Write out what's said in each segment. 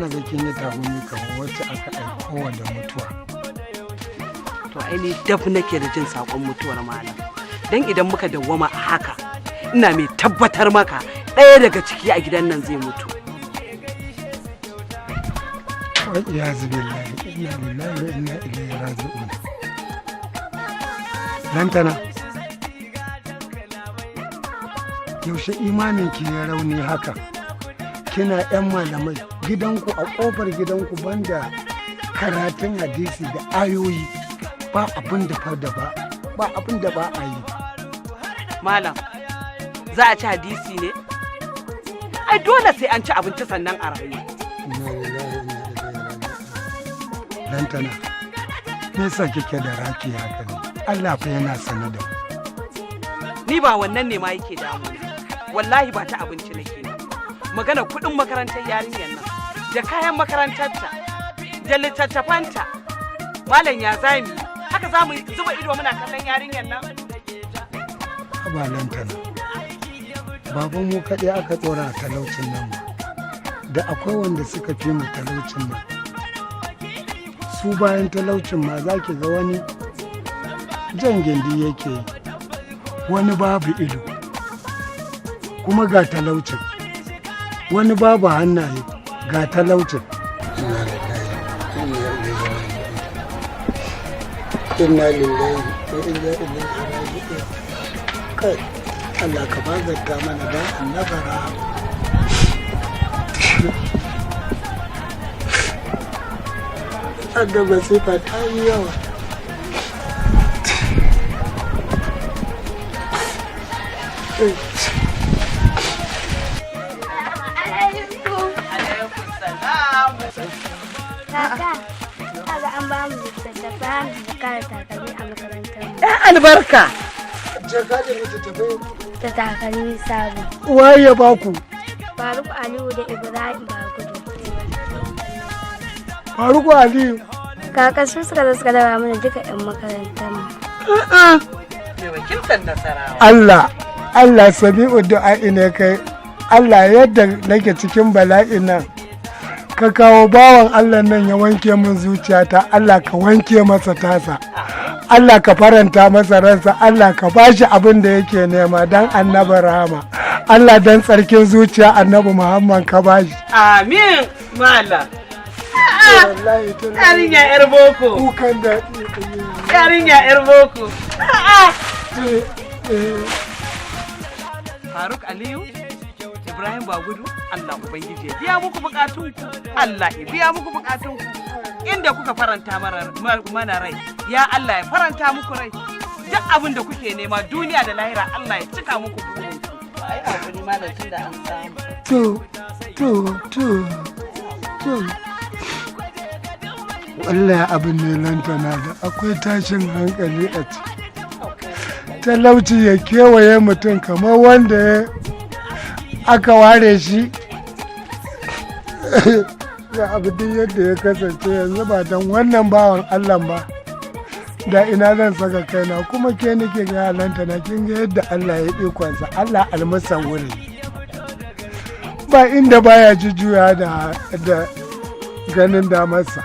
na ga kin yi tagumi kamar wacce aka aikowa da mutuwa. To ai ni daf nake da jin sakon mutuwar malam. Dan idan muka dawwama a haka, ina mai tabbatar maka ɗaya daga ciki a gidan nan zai mutu. Wa iyazu billahi, inna lillahi wa inna ilaihi raji'un. Lantana, yaushe imanin ki ya rauni haka? Kina 'yan malamai, gidanku a ƙofar gidanku banda karatun hadisi da ayoyi ba abin da ba abin da ba a yi. Malam, za a ci hadisi ne? Ai dole sai an ci abinci sannan a rayu. Lantana, me yasa kike da raki haka ne? Allah fa yana sane da mu. Ni ba wannan ne ma yake damu. Wallahi ba ta abinci nake ba. Magana kuɗin makarantar yarinyar nan, da kayan makarantarta, da littattafanta. Malam ya zami, haka za mu zuba ido muna kallon yarinyar nan. Ba Lantana, baban mu kaɗai aka tsora a talaucin nan ba. Da akwai wanda suka fi mu talaucin nan. Su bayan talaucin ma za ki ga wani jan gindi yake yi, wani babu ido, kuma ga talaucin, wani babu hannaye ga talaucin. Inna lillahi wa inna ilaihi raji'un. Kai, Allah ka bazarta mana da annabara. Aga masifa ta yi yawa. Kaka, kaga an ba mu littattafan da kare takalmi a makarantar mu. Ɗan albarka. Jaka da littattafai. Da takalmi sabo. Waye ya baku? Faruk Aliyu da Ibrahim Bagudu. Faruk Aliyu. Kaka su suka zo suka dawa mana duka 'yan makarantar mu. Mai wakiltar Nasarawa. Allah sami'u du'a'i ne kai. Allah yadda nake cikin bala'in nan. Ka kawo bawan Allah nan ya wanke min zuciyata, Allah ka wanke masa tasa, Allah ka faranta masa ransa, Allah ka bashi abin da yake nema don annabi rahama, Allah don tsarkin zuciya annabi Muhammad ka bashi. Amin, Malam. Yarinya 'yar boko. Kukan da Yarinya 'yar boko. Faruk Aliyu, Ibrahim Bagudu, Allah Ubangiji ya biya muku bukatunku, Allah ya biya muku bukatunku. Inda kuka faranta mana rai, ya Allah ya faranta muku rai. Duk abin da kuke nema duniya da lahira, Allah ya cika muku burinku. Ai abu ne malamin da an samu. To. Wallahi abin ne Lantana da akwai tashin hankali a ciki. Talauci ya kewaye mutum kamar wanda aka ware shi. Ga abu duk yadda ya kasance yanzu ba don wannan bawan Allah ba, da ina zan saka kaina, kuma ke nake ga Lantana, kin ga yadda Allah ya ikonsa, Allah almasan wuri ba inda baya jujjuya da ganin damarsa.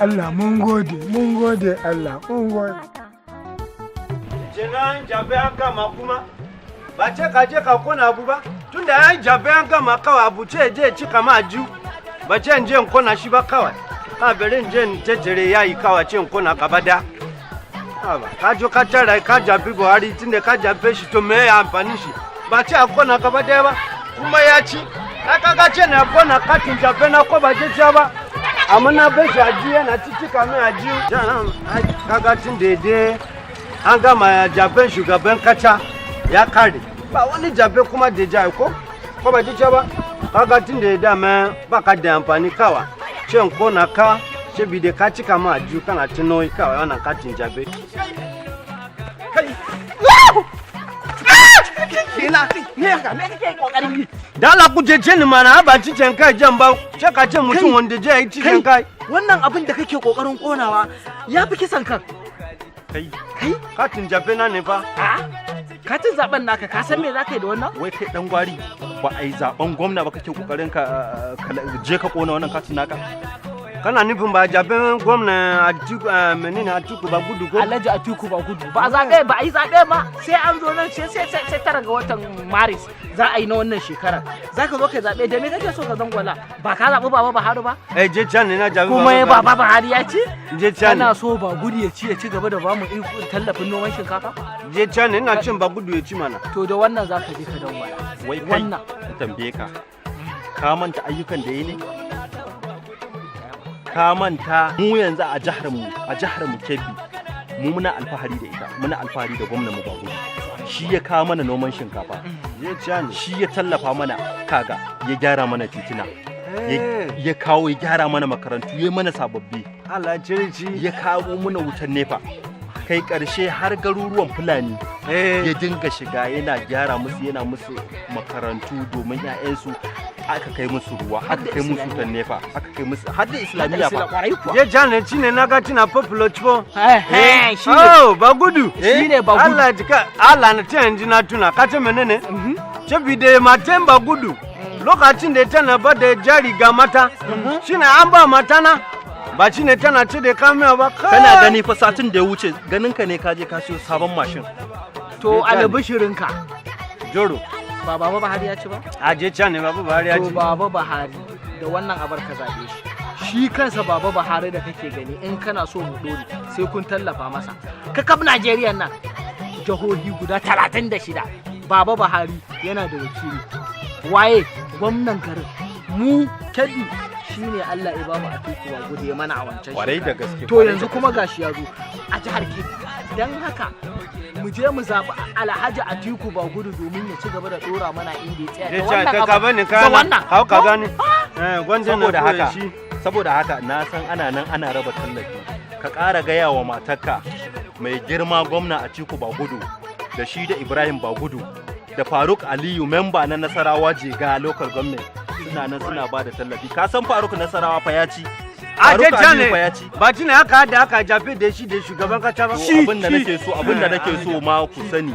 Allah mun gode Allah, mun gode. Kenan jabe an gama kuma ba ce ka je ka kona abu ba, tunda ya jabe an gama kawai abu ce je ci kama ju, ba ce in je in kona shi ba kawai, ha bari in je in jejjere yayi kawai ce in kona gaba da. Ka jo ka tara ka jabi Buhari tunda ka jabe shi to me ya amfani shi, ba ce a kona gaba da ba kuma ya ci, ka ce na kona katin jabe na ko ba je ba. Amma na bai shi ajiye na cici kamin ajiyu. Kaga tun daidai an gama jaben shugaban kasa ya kare. Ba wani jabe kuma da ja ko ba ji ba. Kaga tun daidai ma ba ka da amfani kawa. Cin ko na ka ce bi da ka cika ma ajiyu kana tunoyi kawai wannan katin jabe. Kai. Da Allah ku je ni mana ba cicen kai jan ba, ce ka ce mutum wanda je yi cicen kai. Wannan abin da kake kokarin konawa ya fi kisan kan. Kai, katin jabe na ne fa. katin zaben naka ka san me zaka yi da wannan? Wai kai dan gwari ba a yi zaben gwamna ba kake kokarin ka je ka kona wannan katin naka? Kana nufin ba jaben gwamna Atiku menene Atiku ba gudu ko? Alhaji Atiku ba gudu. Ba zabe ba a yi zabe ma sai an zo nan sai tara ga watan Maris za a yi na wannan shekarar. Zaka zo kai zabe da me kake so ka zangwala? Ba ka zabi Baba Buhari ba? Je can ne na jabi kuma Baba Buhari ya ci? Je can. Kana so ba gudu ya ci gaba da bamu tallafin noman shinkafa? Je can ne ina cin ba gudu ya ci mana. To da wannan zaka je ka dangwala. Wai kai wannan tambaye ka manta ayyukan da yi ne? Ka manta mu yanzu a jihar mu Kebbi mu muna alfahari da ita, muna alfahari da gwamnan mu Bawa. Shi ya kawo mana noman shinkafa, shi ya tallafa mana kaga ya gyara mana titina, ya kawo ya gyara mana makarantu, ya mana sababbi, ya kawo mana wutan nefa, kai karshe har garuruwan Fulani ya dinga shiga yana gyara musu, yana musu makarantu domin 'ya'yansu aka kai musu ruwa, aka kai musu wutan nefa, aka kai musu har da islamiyya fa. Je jane cine naga tina popular chipo. Shi Oh, ba gudu. Shine ba gudu. Allah jika Allah na tana jina tuna ka ce menene? Cebi da matan ba gudu. Lokacin da tana ba da jari ga mata, shine an ba mata na. Ba shine tana ce da kamiya ba. Kana gani fa satin da ya wuce ganin ka ne ka je ka siyo sabon mashin. To albishirinka. Joro. Ba Baba Buhari ya ci ba? A je can ne Baba Buhari ya ci. To Baba Buhari da wannan abar ka zabe shi. Shi kansa Baba Buhari da kake gani in kana so mu dore sai kun tallafa masa. Kakab Najeriya nan jihohi guda 36 Baba Buhari yana da wakili. Waye gwamnan garin mu Kebbi shine Allah ya bamu Atiku wa gode mana a wancan. Kwarai da gaske. To yanzu kuma gashi ya zo a jihar Kebbi. Dan haka mu je mu zaɓi Alhaji Atiku ba gudu domin ya ci gaba da ɗora mana inda ya tsaya. Da wannan ka hau ka gani. Saboda haka saboda haka na san ana nan ana raba tallafi. Ka ƙara gaya wa matarka mai girma gwamna Atiku ba gudu da shi da Ibrahim ba gudu da Faruk Aliyu memba na Nasarawa Jega local government suna nan suna ba da tallafi. Ka san Faruk Nasarawa fa ya ci. A je can ne ba tuna haka da aka jafe da shi da shugaban kasa ba. Abinda nake so ma ku sani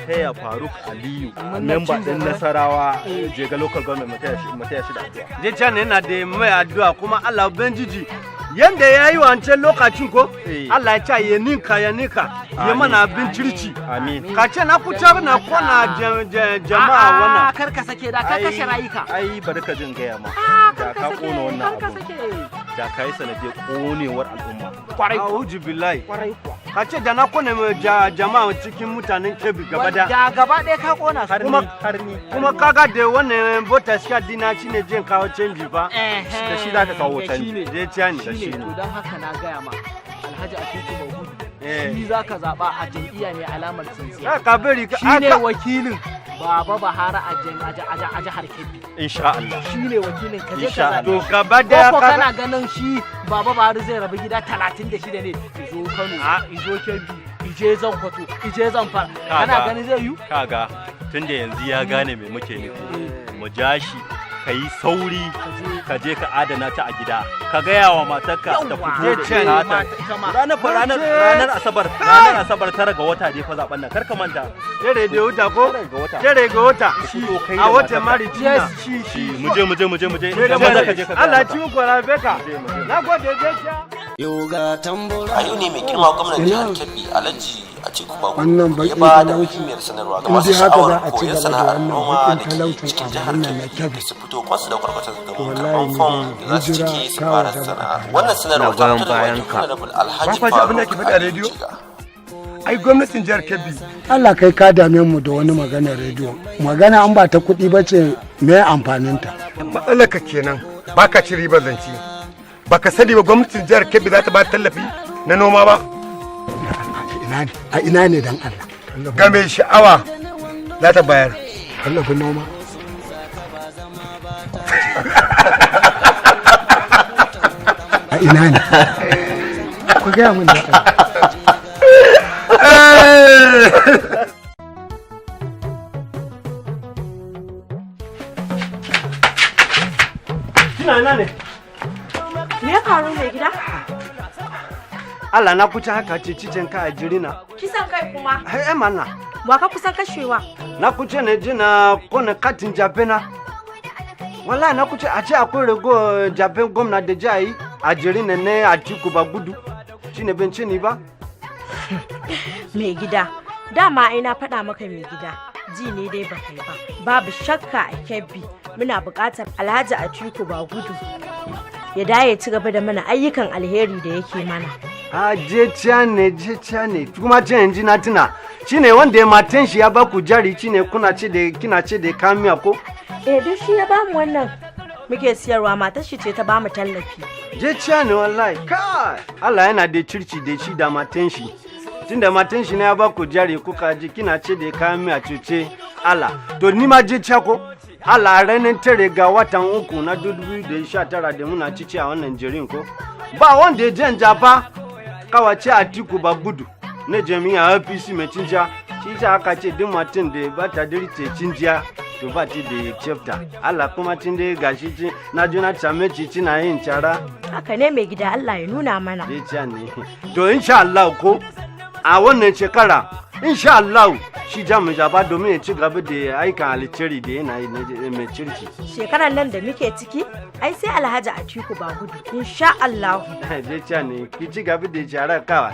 taya Faruk Aliyu memba din Nasarawa Jega local government mutaya shi da addu'a. Je can ne yana da mai addu'a kuma Allah ubangiji yanda ya yi wancan lokacin ko Allah ya ce ya ninka ya mana abin circi. Amin. Ka ce na kucar na kona jama'a wannan. Kar ka sake da ka kashe rayuka. Ai bari ka jin gaya ma. Da ka kona wannan abu. Da ka yi sanadiyar konewar al'umma. Kwarai ko billahi. Kwarai kuwa. Ka ce da na kone jama'a cikin mutanen Kebbi gaba da. Da gaba ɗaya ka kona su. Kuma kaga da wannan voter card dina shine jin kawo canji ba. Da shi za ka kawo canji. Je ciyani. To don haka na gaya ma Alhaji Atiku ba gudu. Shi za ka zaɓa a jam'iyya mai alamar tsintsiya. Ka bari ka. Shi ne wakilin Baba Buhari a jihar Kebbi. Insha Allah. Shi ne wakilin ka je ka zaɓe. To gaba daya ka kana ganin shi Baba Buhari zai rabu gida 36 ne. Izo Kano, izo Kebbi, ije Zankwato, ije Zamfara. Kana ganin zai yi? Kaga tunda yanzu ya gane me muke nufi. Mu ja shi ka yi sauri ka je ka adana ta a gida ka gaya wa matarka ta fito da ranar asabar 9 ga wata ne fa zaben nan kar ka manta jere da wuta ko jere ga wata a wata maritina mu je maza ka je ka Allah ci ku rafeka na gode je a yau ne mai girma gwamnan jihar Kebbi Alhaji Atiku wannan Bawa ya bakin ba da talauci muhimmiyar sanarwa ga in masu dai haka za sha'awar a ci koyon gaba da sana'ar wannan noma bakin da ke talaucin cikin a jihar garin nan na Kebbi Kebbi su fito kwansu da kwarkwatar domin wallahi karɓar fom da za su hijira cike su ta fara wajaba. sana'ar wannan sanarwar ta fito da bakin honorable Alhaji Faruk Aliyu Jiga. Ai gwamnatin jihar Kebbi Allah kai ka dame mu da wani magana rediyo magana an ba ta kuɗi ba ce me amfaninta matsalarka kenan baka ci ribar zance baka sani ba gwamnatin jihar Kebbi za ta ba tallafi na noma ba a ina ne dan Allah ga mai sha'awa za ta bayar tallafin noma a ina ne ku gaya mun da kina ina ne Me ya faru mai gida? Allah na kuce haka ce cicin ka a jirina Kisan kai kuma. ai mana Wa ka kusan kashewa? Na kuce ne ji na kone katin jabe na. Wallahi na kuce a ce akwai rago jaben gwamna da jayi a jiri ne a tiku ba gudu. Shine ban ce ni ba? Mai gida, dama ai na faɗa maka mai gida. Ji ne dai ba kai ba. Babu shakka a Kebbi muna buƙatar Alhaji Atiku ba gudu. Ya daye ci gaba da mana ayyukan alheri da yake mana. A je ne kuma ce yanzu na tuna shine wanda ya matan shi ya ba ku jari shine kuna ce da kina ce da kamiya ko? Duk shi ya bamu wannan muke siyarwa, matar shi ce ta bamu tallafi. Je ne wallahi kai Allah yana da circi da shi da matan shi. Tunda matan shi ne ya ba ku jari kuka ji kina ce da kamiya cuce Allah. To ni ma je ko? Allah ranar tare ga watan 3 na 2019 da muna cici a wannan jirin ko? Ba wanda ya jan jafa kawace Atiku ba gudu na jami'a APC mai cinja shi sa aka ce duk matan da ba ta dirce cinjiya to ba ta da chapter Allah kuma tun da gashi ci na juna same ci na yin cara haka ne mai gida Allah ya nuna mana ne to insha Allah ko a wannan shekara insha Allah shi jamu jaba domin ya ci gaba da aikan alheri da yana yi mai cirki shekaran nan da muke ciki ai sai Alhaji Atiku ba gudu insha Allah dai ne ki ci gaba da jara kawa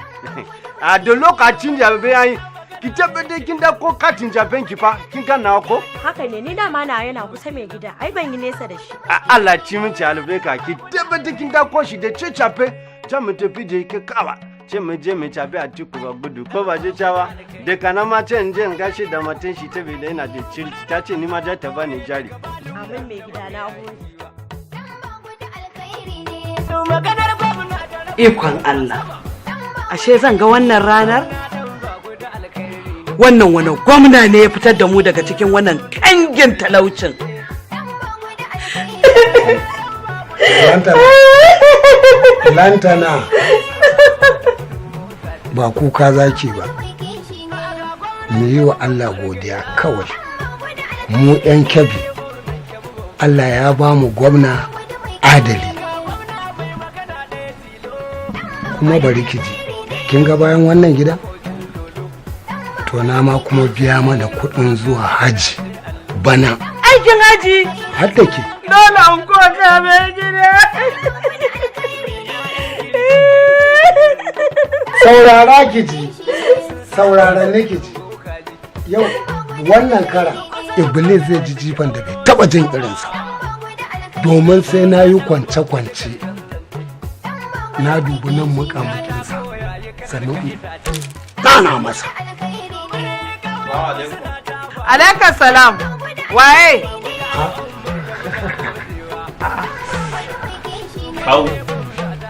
a da lokacin jabe yayi ki tabbata kin da ko katin jaben ki fa kin kana ko haka ne ni da ma na yana kusa mai gida ai ban yi nesa da shi Allah ci min albarka ki tabbata kin da ko shi da cecafe ta mu tafi da ki kawa ce mu je mu tafi Atiku ba gudu ko ba je cawa da kana ma ce in je in gashi da matan shi ta bai da yana da cirki ta ce ni ma za ta bani jari amin mai gida na gode ikon Allah ashe zan ga wannan ranar wannan wani gwamna ne ya fitar da mu daga cikin wannan kangin talaucin lantana ba kuka zaki ba mu yi wa Allah godiya kawai mu 'yan Kebbi Allah ya ba mu gwamna adali kuma bari ki ji kin ga bayan wannan gida to na ma kuma biya mana kuɗin zuwa haji bana aikin haji har da ke dole an koka mai gida saurara ki ji saurara ne ki ji yau wannan kara iblis zai ji jifan da bai taba jin irinsa domin sai na yi kwance-kwance na dubi nan mukamukinsa sannan ɗana masa alaikar salam waye Kawu.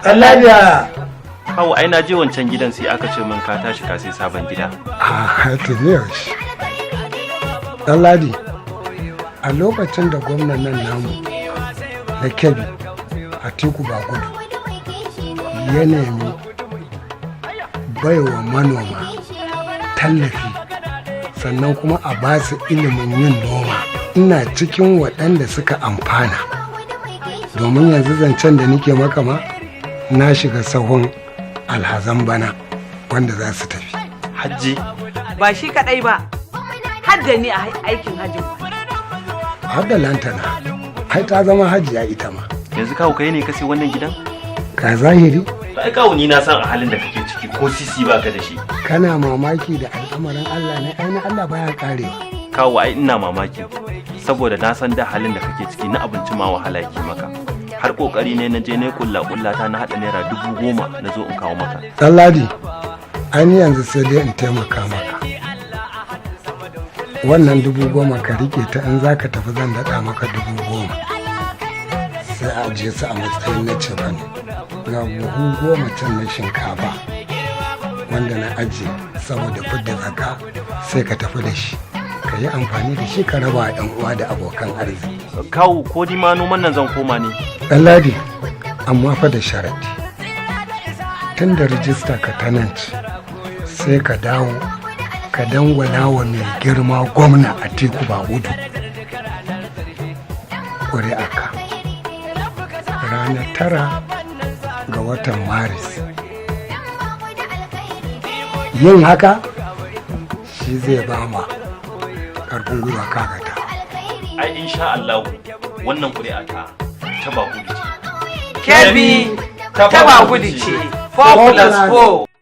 Alladiya. Kawu ai na je wancan gidan sai aka ce min ka tashi ka sai sabon gida. To ne yaushe. Alladi. A lokacin da gwamnan nan namu na Kebbi Atiku ba gudu ya nemi baiwa manoma tallafi sannan kuma a ba su ilimin yin noma ina cikin waɗanda suka amfana domin yanzu zancen da nake maka ma na shiga sahun alhazan bana wanda za su tafi hajji ba shi kadai ba har da ni a aikin hajji har da lantana ai ta zama hajiya ita ma yanzu kawo kai ne ka sai wannan gidan ka zahiri ai kawo ni na san a halin da kake ciki ko sisi baka da shi kana mamaki da al'amarin Allah ne ai na Allah baya karewa kawo ai ina mamaki saboda na san da halin da kake ciki na abinci ma wahala yake maka har kokari ne na je ne kulla ta na hada naira 10,000 na zo in kawo maka Salladi ai yanzu sai dai in taimaka maka wannan 10,000 ka rike ta in zaka tafi zan dada maka 10,000 sai a je su a matsayin na ce bane ga buhu 10 can na shinkafa wanda na ajiye saboda fidda zakka sai ka tafi da shi ka yi amfani da shi ka raba yan uwa da abokan arziki kawo ko di ma noman nan zan koma ne Ladi amma fa da sharadi tun da rijista ka tananci sai ka dawo ka dangwala wa mai girma gwamna Atiku ba gudu ƙuri'arka ranar 9 ga watan Maris yin haka shi zai ba ma karfin gwiwa kaga ta. ai insha Allah wannan ƙuri'a ta ba gudu ce. Kebbi ta ba gudu ce 4+4.